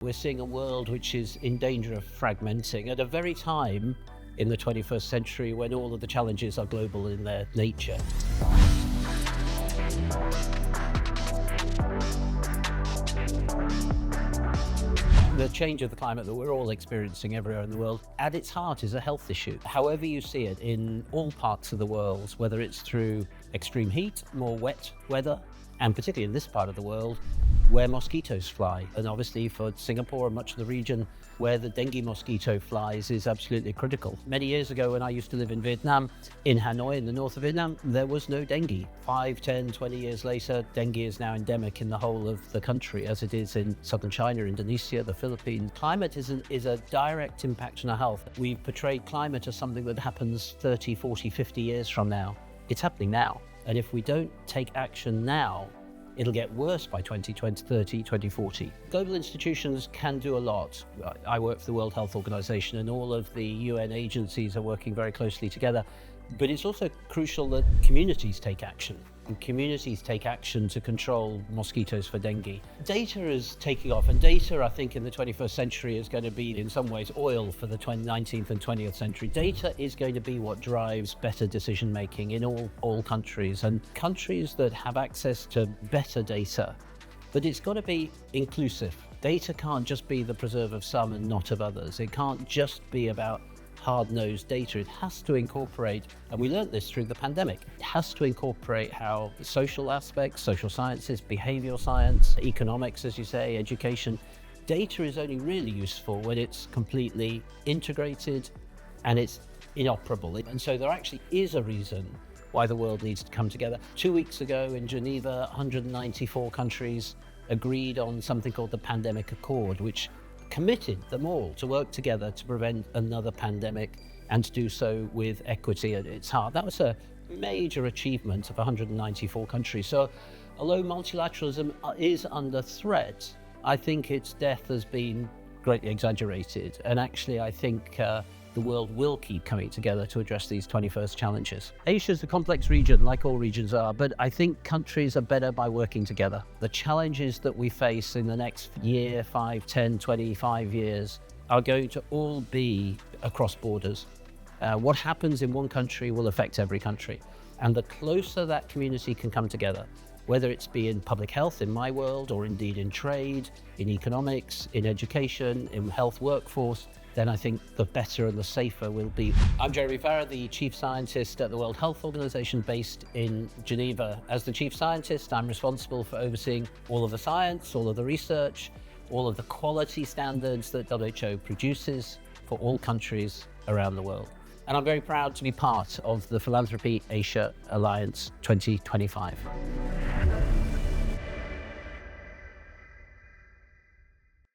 We're seeing a world which is in danger of fragmenting at a very time in the 21st century when all of the challenges are global in their nature. The change of the climate that we're all experiencing everywhere in the world, at its heart, is a health issue. However you see it in all parts of the world, whether it's through extreme heat, more wet weather, and particularly in this part of the world, where mosquitoes fly. And obviously for Singapore and much of the region where the dengue mosquito flies is absolutely critical. Many years ago when I used to live in Vietnam, in Hanoi, in the north of Vietnam, there was no dengue. 5, 10, 20 years later, dengue is now endemic in the whole of the country, as it is in southern China, Indonesia, the Philippines. Climate is a direct impact on our health. We've portrayed climate as something that happens 30, 40, 50 years from now. It's happening now. And if we don't take action now, it'll get worse by 2020, 30, 2040. Global institutions can do a lot. I work for the World Health Organization and all of the UN agencies are working very closely together. But it's also crucial that communities take action. And communities take action to control mosquitoes for dengue. Data is taking off, and data, I think, in the 21st century is going to be, in some ways, oil for the 19th and 20th century. Data is going to be what drives better decision making in all countries, and countries that have access to better data. But it's got to be inclusive. Data can't just be the preserve of some and not of others. It can't just be about hard-nosed data. It has to incorporate, and we learned this through the pandemic, it has to incorporate how social aspects, social sciences, behavioral science, economics, as you say, education. Data is only really useful when it's completely integrated and it's inoperable. And so there actually is a reason why the world needs to come together. 2 weeks ago in Geneva, 194 countries agreed on something called the Pandemic Accord, which committed them all to work together to prevent another pandemic and to do so with equity at its heart. That was a major achievement of 194 countries. So although multilateralism is under threat, I think its death has been greatly exaggerated. And actually, I think the world will keep coming together to address these 21st challenges. Asia is a complex region, like all regions are, but I think countries are better by working together. The challenges that we face in the next year, 5, 10, 25 years are going to all be across borders. What happens in one country will affect every country. And the closer that community can come together, whether it's be in public health in my world, or indeed in trade, in economics, in education, in health workforce, then I think the better and the safer we'll be. I'm Jeremy Farrar, the Chief Scientist at the World Health Organization based in Geneva. As the Chief Scientist, I'm responsible for overseeing all of the science, all of the research, all of the quality standards that WHO produces for all countries around the world. And I'm very proud to be part of the Philanthropy Asia Alliance 2025.